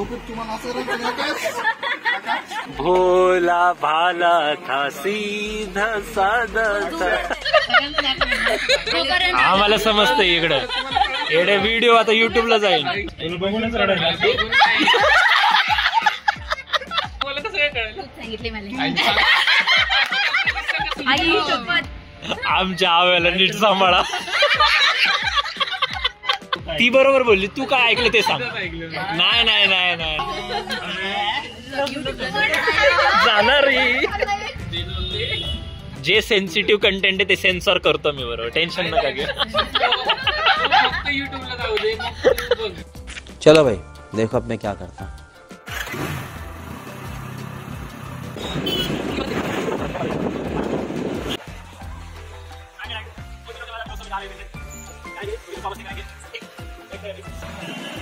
झोपेत तुम्हाला असं भोला भाला था सीधा साधा आम्हाला समजतं इकडं एवढे व्हिडिओ आता युट्यूबला जाईल बघूनच आमच्या आव्याला नीट सांभाळा. ती बरोबर बोलली. तू काय ऐकलं ते सांग. नाही नाही नाही नाही जाणार. जे सेन्सिटिव्ह कंटेंट आहे ते सेन्सॉर करतो मी. बरोबर टेन्शन नका घेऊ. चलो भाई देखो अब मैं क्या करता.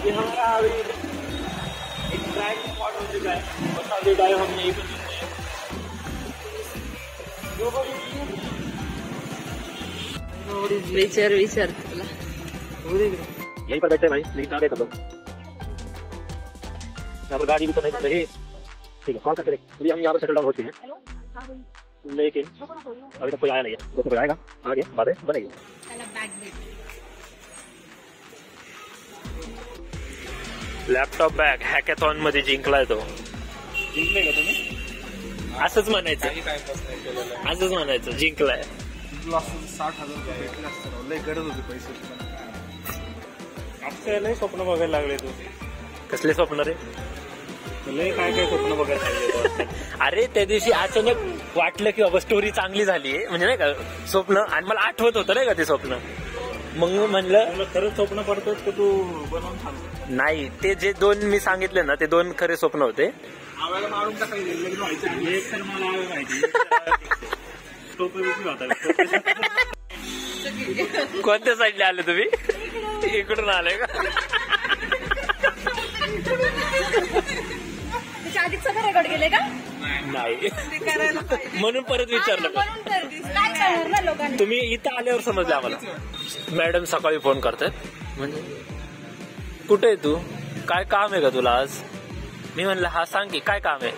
ये हमारा एक ड्राइविंग स्पॉट हो चुका है. मसाले ड्राइव हम यहीं पर विचार विचार तुला यहीं पर बैठे भाई. लेकिन कहाँ गए सब लोग. यहाँ पर गाड़ी भी तो नहीं रही. ठीक है कॉल करके देख. हम यहाँ पर सेटल डाउन होते हैं लेकिन अभी तक कोई आया नहीं है. तो कोई आएगा आगे बातें बनेगी. लॅपटॉप बॅग हॅकॅथॉन मध्ये जिंकलाय तो. जिंकले का तुम्ही. असंच म्हणायचं. असंच म्हणायचं जिंकलाय. 60,000 भेटले असतं. लय गरज होती पैसे. आपल्या लय स्वप्न बघायला लागले. तू कसले स्वप्न रे. लय काय काय स्वप्न बघायला लागले. अरे त्या दिवशी अचानक वाटलं की बाबा स्टोरी चांगली झाली म्हणजे नाही का स्वप्न. आणि मला आठवत होतं नाही का ते स्वप्न. मग म्हणलं खरंच स्वप्न पडतात का तू बनवून सांग. नाही ते जे दोन मी सांगितले ना ते दोन खरे स्वप्न होते. मारून कोणत्या साईडला आले तुम्ही. इकडून आले का. गेले का नाही म्हणून परत विचारलं. तुम्ही इथं आल्यावर समजलं आम्हाला. मॅडम सकाळी फोन करतात म्हणजे कुठे आहे तू. काय काम आहे का तुला आज. मी म्हणलं हा सांग की काय काम आहे.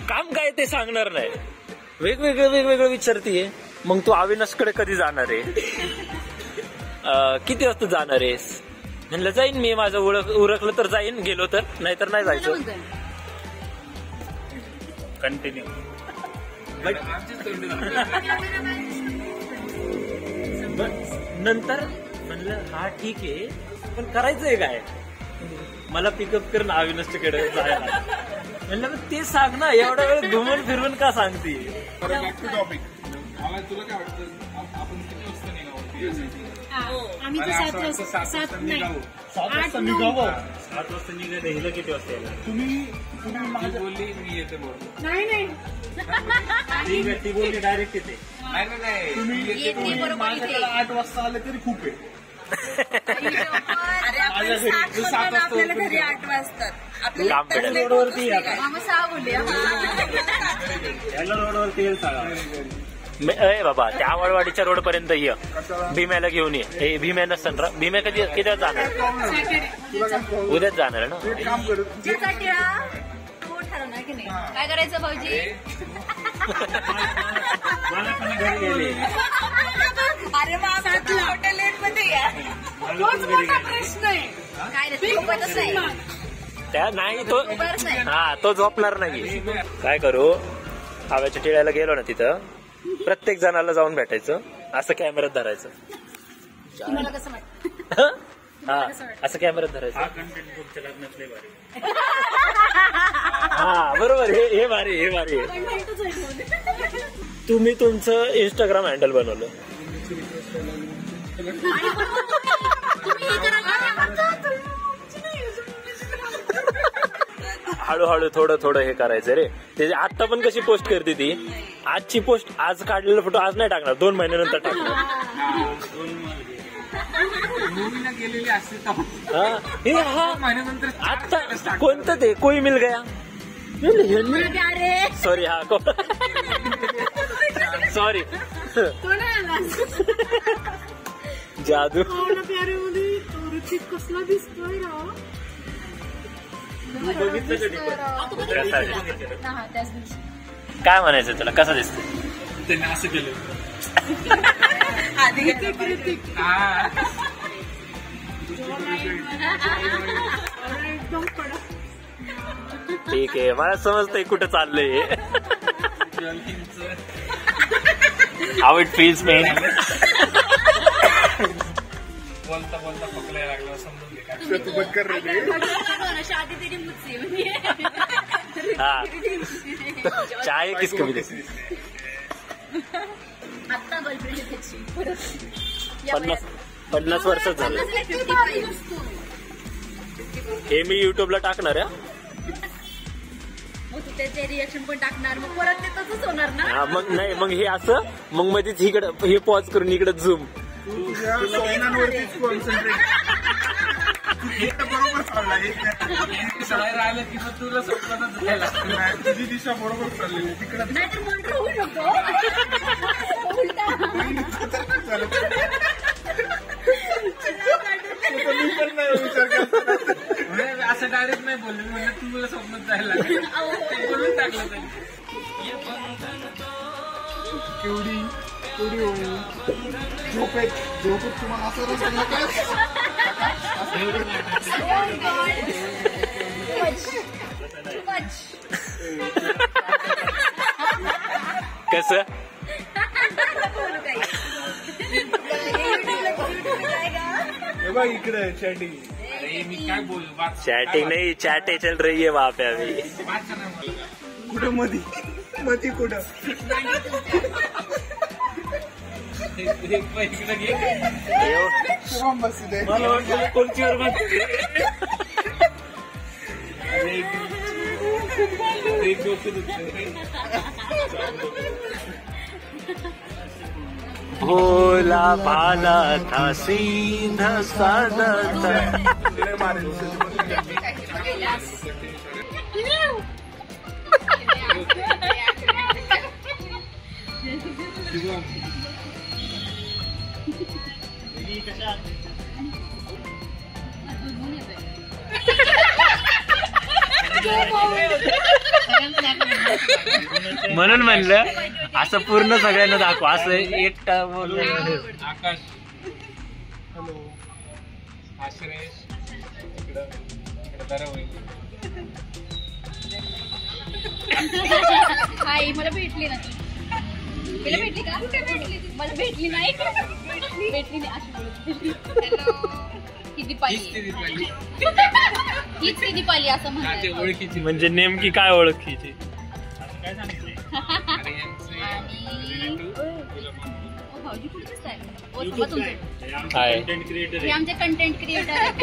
काम काय ते सांगणार नाही. वेगवेगळं विचारतीये. मग तू अविनाशकडे कधी जाणार आहे. किती वाजता जाणार आहेस. म्हणलं जाईन मी. माझं उरकलं तर जाईन. गेलो तर नाहीतर नाही जायचं. कंटिन्यू नंतर म्हणलं हा ठीक आहे पण करायचंय काय. मला पिकअप करून अविनाशकडे जायला. म्हणलं मग ते सांग ना. एवढा वेळ घुमून फिरवून का सांगते. टॉपिक मला तुला काय वाटतं आपण किती वाजता निघावं. आम्ही 7 निघावं. 7 वाजता निघाले. हिला किती वाजता यायला. तुम्ही बोलली मी येते बोल. नाही ती बोलली डायरेक्ट येते. नाही तुम्ही माझ्याकडे 8 वाजता आले तरी खूप आहे. आपल्याला घरी 8 वाजतात. रोडवरती बाबा त्या आवडवाडीच्या रोड पर्यंत ये. भीम्याला घेऊन ये. भीम्या नसतं. भीम्या कधी किती जाणार. उद्याच जाणार ना. काय करायचं भाऊजी. अरे हॉटेल मध्ये या. प्रश्न आहे. त्या नाही तो. हा तो झोपणार नाही. काय करू हव्याच्या टिळ्याला गेलो ना तिथं प्रत्येक जणाला जाऊन भेटायचं. असं कॅमेऱ्यात धरायचं. हा असं कॅमेऱ्यात धरायचं. हा बरोबर. हे भारी हे भारी. तुम्ही तुमचं इंस्टाग्राम हँडल बनवलं. हळूहळू थोडं हे करायचं रे. ते आता पण कशी पोस्ट करते ती. आजची पोस्ट आज काढलेला फोटो आज नाही टाकणार. 2 महिन्यानंतर टाकणार. आता कोणतं ते कोई मिल गया. सॉरी हा सॉरी जादू. कसला दिसतोय. कसा दिसतो? हा त्याच दिवशी काय म्हणायचं तुला, कसा दिसतो? त्यांनी असं केलं आधी कृतिक हा. ठीक आहे, मला समजतंय कुठं चाललंय. How it feels man. बोलता बोलता पकडायला लागला समजून घे. तू बंद कर रे. शादी तेरी मुझसे हा चाय किसको मिले. आता गर्लफ्रेंड त्याची परत 50 वर्ष झालं. हे मी युट्यूबला टाकणार आहे. मग तू त्याचे रिएक्शन पण टाकणार, मग परत ते तसंच होणार ना. हा मग नाही, मग हे असं, मग मध्येच इकडं हे पॉज करून इकडे झूम. स्वप्नांवरतीच कॉन्सन्ट्रेट. बरोबर चालला सवय राहिलं की मग तुला स्वप्नातच जायला लागतं. तुझी दिशा बरोबर चालली तिकडे. नाहीतर मंत्र होऊ नको. असं डायरेक्ट नाही बोलले, म्हणजे तुला स्वप्नात जायला लागलं बोलून टाकलं त्यांनी. केवढी झोपेत तुम्हाला असं कसं इकडे चॅटिंग. अरे मी काय बोल, चॅटिंग नाही, चॅटे चल रही है वहां पे अभी. कुठं मधी कुठं इकडे घे. मला वाटलं कोणचीवर बसते. एक डोकं दुखतंय. भोला भाला था सीधा साधा था. म्हणून म्हणलं असं पूर्ण सगळ्यांना दाखव, असं एकटा बोल. आकाश, हॅलो आश्रेश, इकडं बरं होईल. आई मला भेटली ना ती. तिला भेटली का? कुठे भेटली? मला भेटली नाही. भेटली नाही अशी बोलत. हॅलो ही दीपाली. हीच ती दीपाली असं म्हणते. ओळखीची म्हणजे नेमकी काय ओळखीची? काय सांगितलं. भाऊजी कुठेच आहे? ओ थांबा तुमचं. काय हे आमचे कंटेंट क्रिएटर आहेत.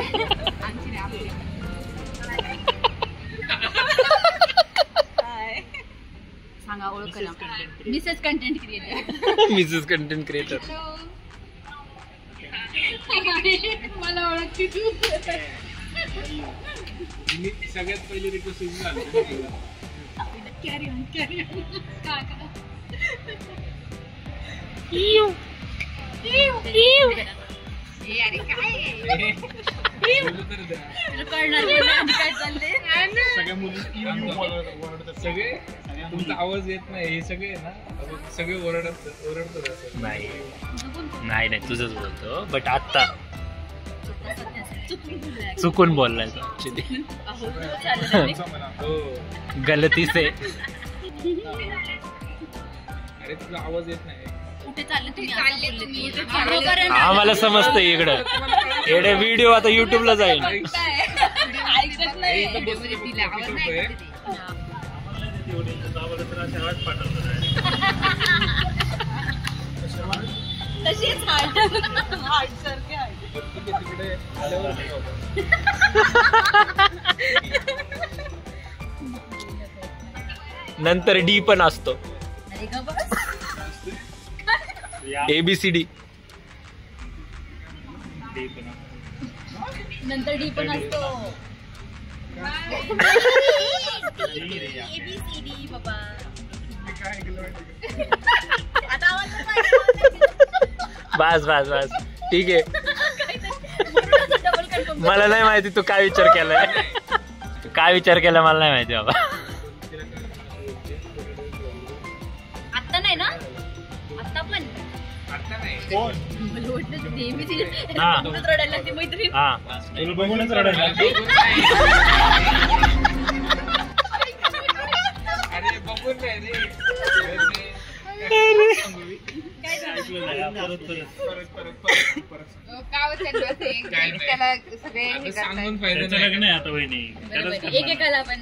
सांगा ओळख करा. Mrs content creator. Mrs content creator. मला ओळखती तू. सगळ्यात पहिली रिक्वेस्ट झाली. कॅरी ऑन काय करा. अरे काय कळणार काय चाललंय. सगळ्या मुली सगळे तुमचा आवाज येत नाही, हे सगळे ना सगळे ओरडतात. नाही नाही तुझंच बोलतो, बट आता चुकून बोललाय ऍक्च्युली. हो गलती से. अरे तुझा आवाज येत नाही. कुठे चालले तुम्ही? आम्हाला समजतंय इकडं. एवढे व्हिडिओ आता युट्यूबला जाईल. ऐकत नाही. तशीच सारखे तिकडे नंतर डी पण असतो. अरे ग बस. ABCD. नंतर डी पण असतो. ABCD बाबा. आता बस बस बस ठीक आहे. मला नाही माहिती तू काय विचार केलाय. काय विचार केला मला नाही माहिती बाबा. आता नाही ना, आता पण मला वाटलं नेहमी ती हा. बघूनच रडायला लागते मैत्रीण. हा तुला बघूनच रडायला लागली. अरे बघून नाही रे. सांगून फायदा त्याचं लग्न आहे आता वहिनी. एकेकाला पण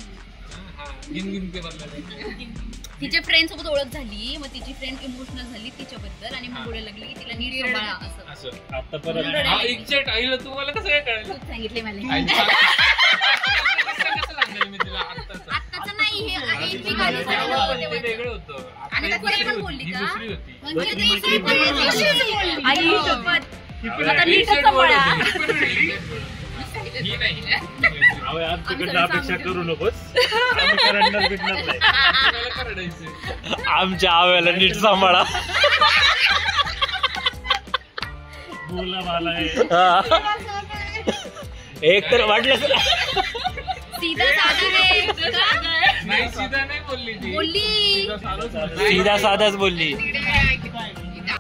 तिच्या फ्रेंड सोबत ओळख झाली, मग तिची फ्रेंड इमोशनल झाली तिच्याबद्दल आणि मग बोलायला लागली की तिला नीट सांभाळा असं. आता परत एक्झॅक्ट आईला तुम्हाला कसं काय कळलं? तूच सांगितले मला. कसं सांगेल मी तिला आत्ताच? आत्ताचं नाही हे आहे, मी गाणं सांगितलं होतं ते तेव्हा. वेगळं होतं. आणि त्यात पण बोलली ही का? दुसरी होती. म्हणजे ती दुसरी पण बोलली. आई शपथ. आता नीटच सांभाळा. ही नाही. तिकडनं अपेक्षा करू नकोस. आम्ही करणार भेटणार नाही. मला का रडायचं? आमच्या आव्याला नीट सांभाळा. बोला मला एक तर वाटलं सीधा साधा आहे का? नाही सीधा नाही बोलली ती. बोलली. सीधा साधाच बोलली. सीधा साधाच बोलली.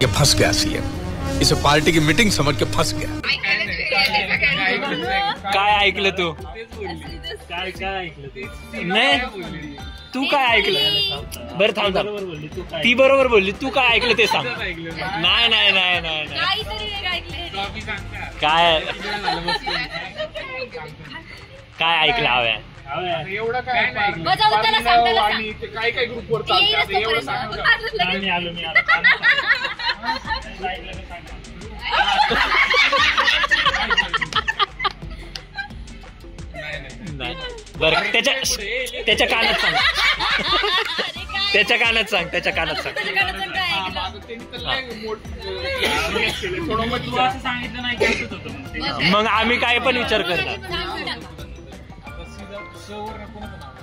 ये फंस गया सीएम, इसे पार्टी की मीटिंग समझ के फंस गया. काय ऐकलं तू? तेच बोलली. काय काय ऐकलं ती नाही. काय बोलली? तू काय ऐकलं? बरं थांब थांब. ती बरोबर बोलली. तू काय ऐकलं ते सांग. तिथंच ऐकलं. नाही नाही नाही नाही नाही. काहीतरी वेगळं ऐकलंय. टॉपिक सांग ना. काय झालं बघ. काय ऐकलं हव्या? एवढं काय नाही. बजाव त्याला सांग, त्याला सांग. आणि ते काय काय ग्रुपवर ते येईलच चालतात एवढं तोपर्यंत. सांग मग आता लगेच. मी आलो मी आलो. नाही बरं त्याच्या कानात सांग. अरे काय? त्याच्या कानात सांग. त्याच्या कानात सांग. त्याच्या कानाचं काय ऐकलं? माझं त्यांनी तर लय थोडं मग तू असं सांगितलं नाही की असंच होतं म्हणून. मग आम्ही काय पण विचार करतात. सांग ना. आता सीधा शोवर नको नको नाव.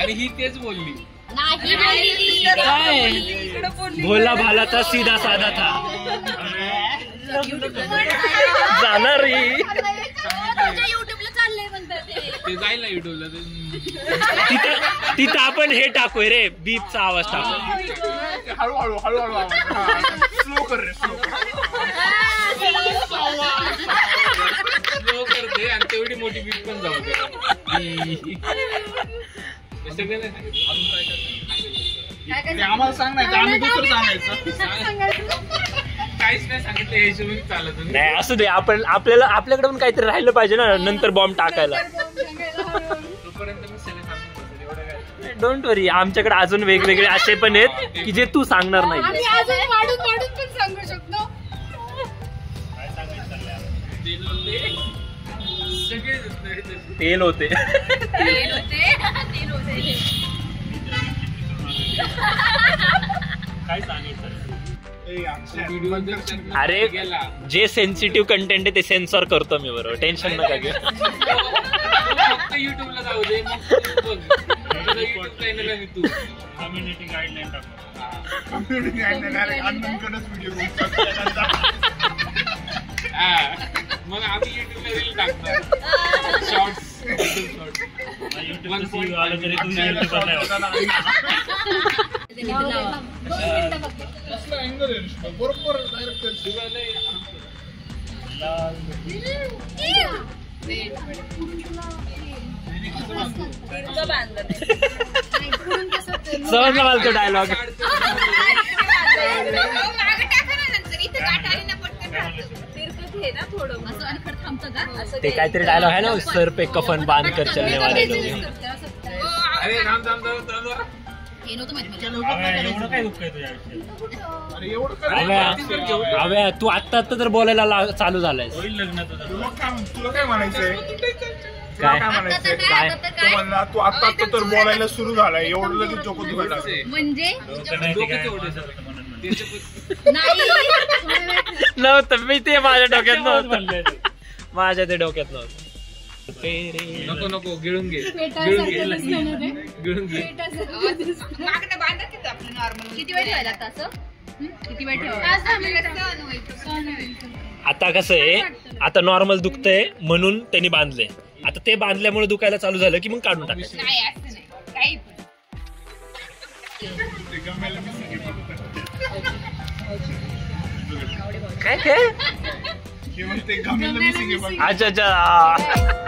आणि ही तेच बोलली. नाही बोलली. काय? इकडं बोलली. भोला भाला था सीधा साधा था. जाणार रे. तुझ्या युट्यूबला चाललंय म्हणतात ते. ते जाईल ना युट्यूबला. तिथं आपण हे टाकूय रे बीपचा आवाज टाकू. हळूहळू हळूहळू स्लो कर रे स्लो करते आणि तेवढी मोठी बीट पण जाऊ दे. सगळं नाही आम्हाला सांग नाही तर आम्ही दुसरं सांगायचं. काहीच नाही सांगितलं हे हिशोबाने चालत नाही असू दे. आपण आपल्याकडे पण काहीतरी राहिलं पाहिजे ना नंतर बॉम्ब टाकायला. तोपर्यंत मी सगळं सांगून एवढं काय. डोंट वरी. आमच्याकडे अजून वेगवेगळे असे पण आहेत की जे तू सांगणार नाही. आम्ही अजून वाढून वाढून पण सांगू शकतो. तेल होते. तेल होते. तेल होते. काय सांगायचं? व्हिडिओ अरे जे सेन्सिटिव्ह कंटेंट आहे ते सेन्सॉर करतो मी. बरोबर टेन्शन नका घेऊ. फक्त युट्यूबला जाऊ दे. युट्यूब चॅनल आहे तू कम्युनिटी गाईडलाईन टाकतो. मग आम्ही युट्यूबला रील टाकतो. शॉर्ट्स बरोबर समजला मला तो डायलॉग. ते काहीतरी डायलॉग आहे ना सर पे कफन बांध कर चलने वाले लोग. अरे राम राम राम राम. अव्या तू आत्ता तर बोलायला चालू झालाय. तुला काय म्हणायचंय? काय काय तो म्हणला तू आता तर बोलायला सुरू झालाय एवढं लगेच डोकं दुखायला म्हणजे नव्हतं. मी ते माझ्या डोक्यात नव्हतं. माझ्या ते डोक्यात नव्हतं. नको नको गिळून घे गिळून घे. किती वेळ ठेवायला लागतं असं? किती वेळ ठेवायचं? आता कसं आहे, आता नॉर्मल दुखतंय म्हणून त्यांनी बांधले. आता ते बांधल्यामुळे दुखायला चालू झालं की मग काढून टाकायचं. नाही असं नाही काही पण. ते गमेला missing आहे फक्त. काय काय हे म्हणते गमेला missing आहे फक्त. अच्छा अच्छा